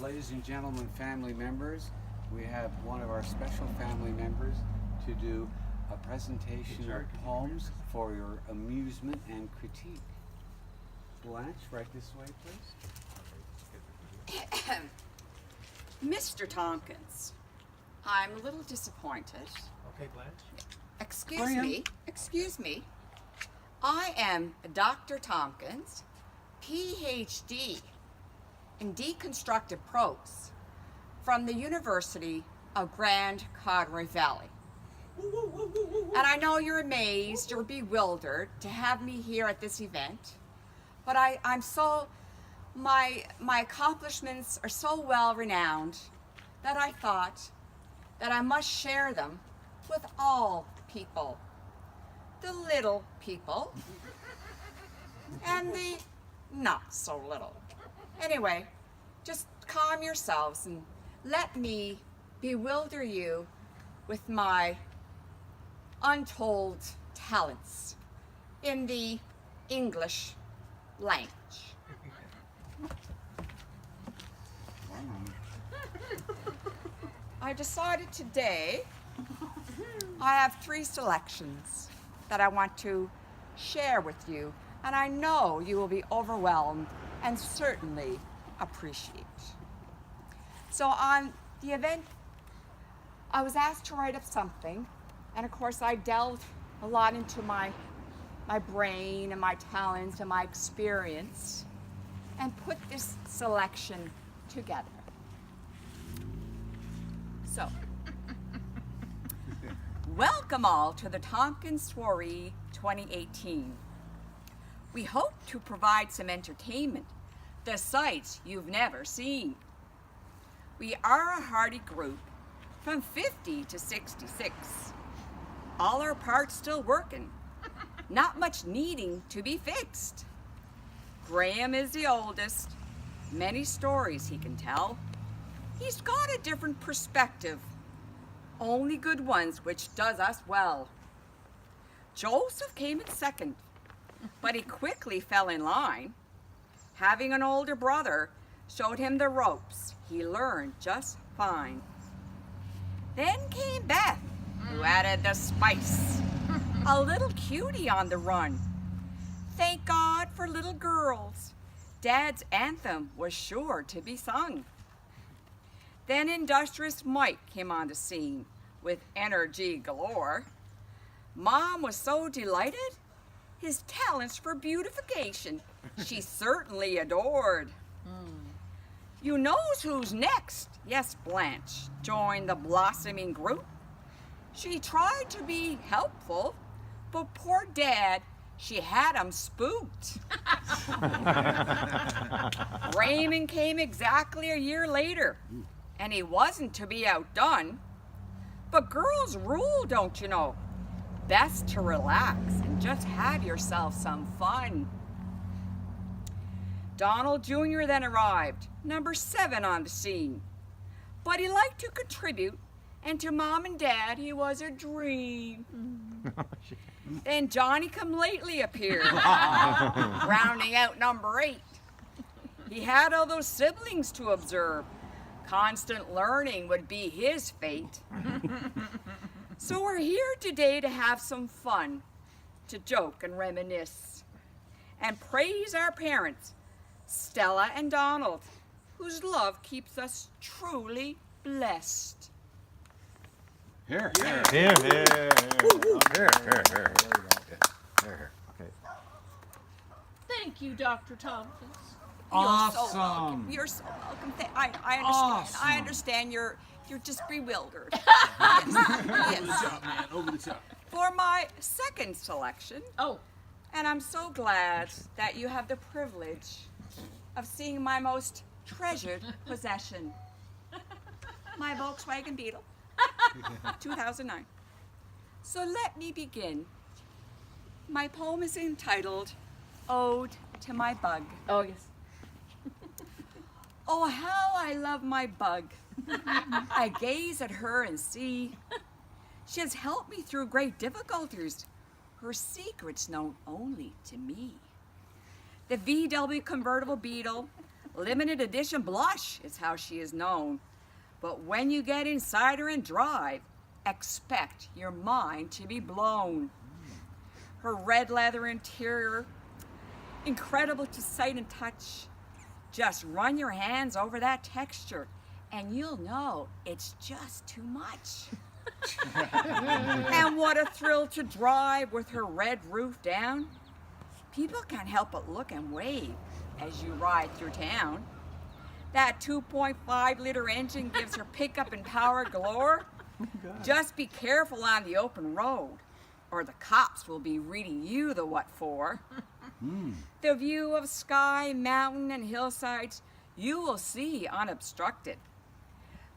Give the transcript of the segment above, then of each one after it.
Ladies and gentlemen, family members, we have one of our special family members to do a presentation of poems for your amusement and critique. Blanche, right this way, please. Mr. Tompkins, I'm a little disappointed. Okay, Blanche. Excuse me. I am Dr. Tompkins, PhD in deconstructive prose from the University of Grand Cadre Valley. And I know you're amazed, you're bewildered to have me here at this event, but my accomplishments are so well renowned that I thought that I must share them with all people. The little people and the not so little. Anyway, just calm yourselves and let me bewilder you with my untold talents in the English language. I decided today I have 3 selections that I want to share with you, and I know you will be overwhelmed and certainly appreciate. So on the event, I was asked to write up something, and of course I delved a lot into my brain and my talents and my experience and put this selection together. So, welcome all to the Tompkins Soiree 2018. We hope to provide some entertainment, the sights you've never seen. We are a hearty group from 50 to 66. All our parts still working, not much needing to be fixed. Graham is the oldest, many stories he can tell. He's got a different perspective, only good ones, which does us well. Joseph came in second, but he quickly fell in line. Having an older brother showed him the ropes. He learned just fine. Then came Beth, who added the spice. A little cutie on the run. Thank God for little girls. Dad's anthem was sure to be sung. Then industrious Mike came on the scene with energy galore. Mom was so delighted, his talents for beautification she certainly adored. You knows who's next. Yes, Blanche joined the blossoming group. She tried to be helpful, but poor Dad, she had him spooked. Raymond came exactly a year later, and he wasn't to be outdone. But girls rule, don't you know? Best to relax and just have yourself some fun. Donald Jr. then arrived, number 7 on the scene. But he liked to contribute, and to Mom and Dad he was a dream. Then Johnny Come Lately appeared, rounding out number 8. He had all those siblings to observe. Constant learning would be his fate. So we're here today to have some fun, to joke and reminisce, and praise our parents, Stella and Donald, whose love keeps us truly blessed. Here. Here, here. Here. Okay. Thank you, Dr. Tompkins. Awesome. You're so welcome. I understand. Awesome. I understand you're just bewildered. Over the top, man. Over the top. For my second selection, Oh, and I'm so glad that you have the privilege of seeing my most treasured possession, my Volkswagen Beetle, 2009. So let me begin. My poem is entitled Ode to My Bug. oh yes. Oh, how I love my bug. I gaze at her and see she has helped me through great difficulties, her secrets known only to me. The VW convertible Beetle Limited edition blush is how she is known. But when you get inside her and drive, expect your mind to be blown. Her red leather interior, incredible to sight and touch. Just run your hands over that texture and you'll know it's just too much. And what a thrill to drive with her red roof down. People can't help but look and wave as you ride through town. That 2.5 liter engine gives her pickup and power galore. Just be careful on the open road or the cops will be reading you the what for. The view of sky, mountain, and hillsides you will see unobstructed.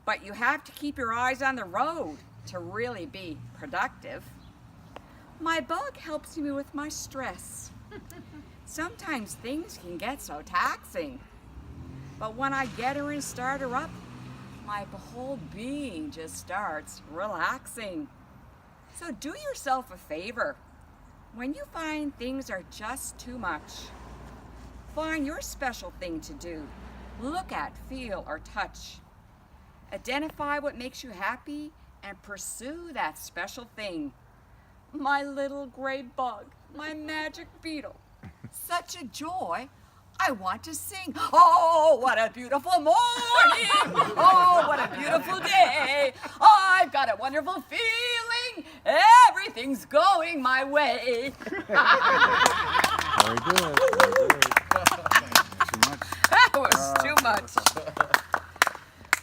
But you have to keep your eyes on the road to really be productive. My bug helps me with my stress. Sometimes things can get so taxing. But when I get her and start her up, my whole being just starts relaxing. So do yourself a favor. When you find things are just too much, find your special thing to do. Look at, feel, or touch. Identify what makes you happy and pursue that special thing. My little gray bug, my magic beetle. Such a joy, I want to sing. Oh, what a beautiful morning. Oh, what a beautiful day. I've got a wonderful feeling. Everything's going my way. Very good. Very good. Too much. That was too much.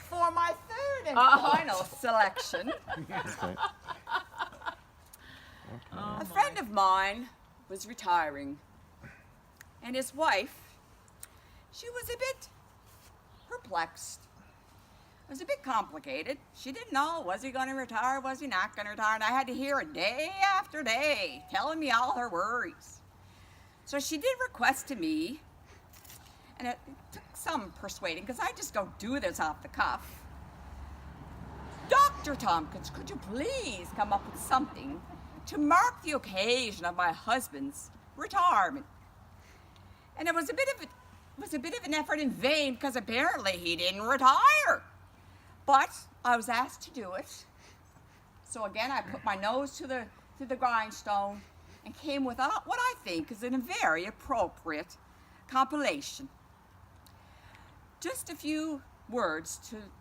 For my third and final selection, Okay. a friend of mine was retiring, and his wife, she was a bit perplexed. It was a bit complicated. She didn't know, was he going to retire, was he not going to retire? And I had to hear it day after day, telling me all her worries. So she did request to me, and it took some persuading, because I just don't do this off the cuff. Dr. Tompkins, could you please come up with something to mark the occasion of my husband's retirement? And it was a bit of an effort in vain, because apparently he didn't retire. But I was asked to do it. So again, I put my nose to the grindstone and came with what I think is a very appropriate compilation. Just a few words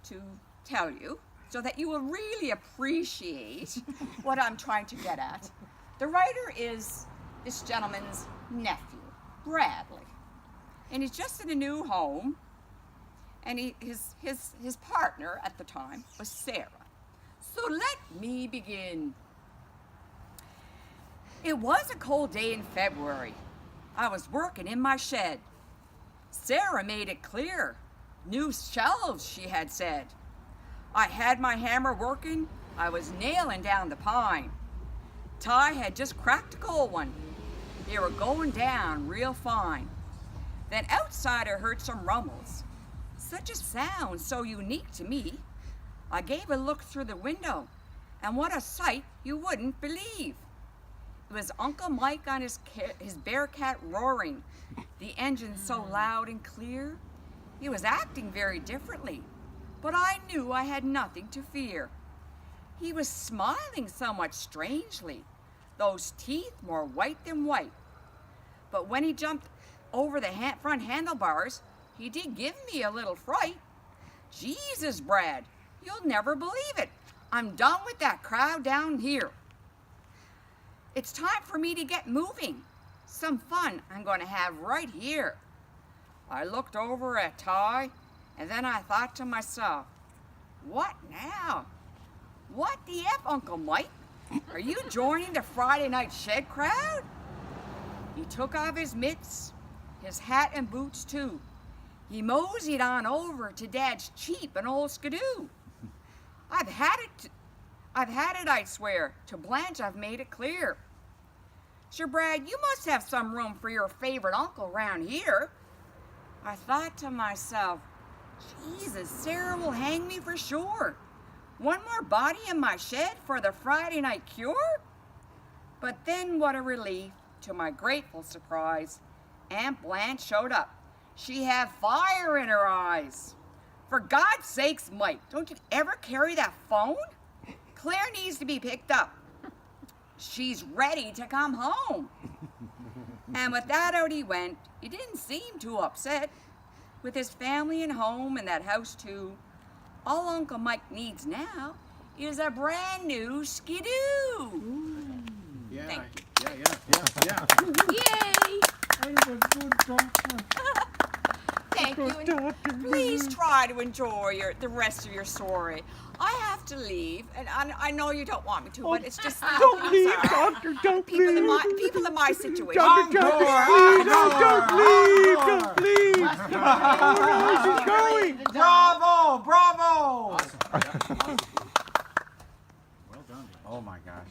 to tell you so that you will really appreciate what I'm trying to get at. The writer is this gentleman's nephew, Bradley. And he's just in a new home, and his partner at the time was Sarah. So let me begin. It was a cold day in February. I was working in my shed. Sarah made it clear. New shelves, she had said. I had my hammer working. I was nailing down the pine. Ty had just cracked a cold one. They were going down real fine. Then outside I heard some rumbles. Such a sound so unique to me. I gave a look through the window, and what a sight you wouldn't believe. It was Uncle Mike on his bearcat roaring, the engine so loud and clear. He was acting very differently, but I knew I had nothing to fear. He was smiling somewhat strangely, those teeth more white than white. But when he jumped over the front handlebars, he did give me a little fright. Jesus, Brad, you'll never believe it. I'm done with that crowd down here. It's time for me to get moving. Some fun I'm going to have right here. I looked over at Ty, and then I thought to myself, what now? What the F, Uncle Mike? Are you joining the Friday night shed crowd? He took off his mitts, his hat and boots too. He moseyed on over to Dad's cheap and old skidoo. I've had it, I swear. To Blanche I've made it clear. Sure, Brad, you must have some room for your favorite uncle round here. I thought to myself, Jesus, Sarah will hang me for sure. One more body in my shed for the Friday night cure? But then what a relief, to my grateful surprise, Aunt Blanche showed up. She had fire in her eyes. For God's sakes, Mike, don't you ever carry that phone? Claire needs to be picked up. She's ready to come home. And with that out he went. He didn't seem too upset. With his family and home and that house too, all Uncle Mike needs now is a brand new skidoo. Yeah, Thank yeah. Yay! Thank you. And please try to enjoy the rest of your story. I have to leave, and I know you don't want me to, but it's just Don't leave, sorry. Doctor, don't People leave. in my situation. Doctor, please, don't leave, don't leave. Oh no, she's going. Bravo! Bravo! Awesome. Yeah, awesome. Well done. Oh my gosh.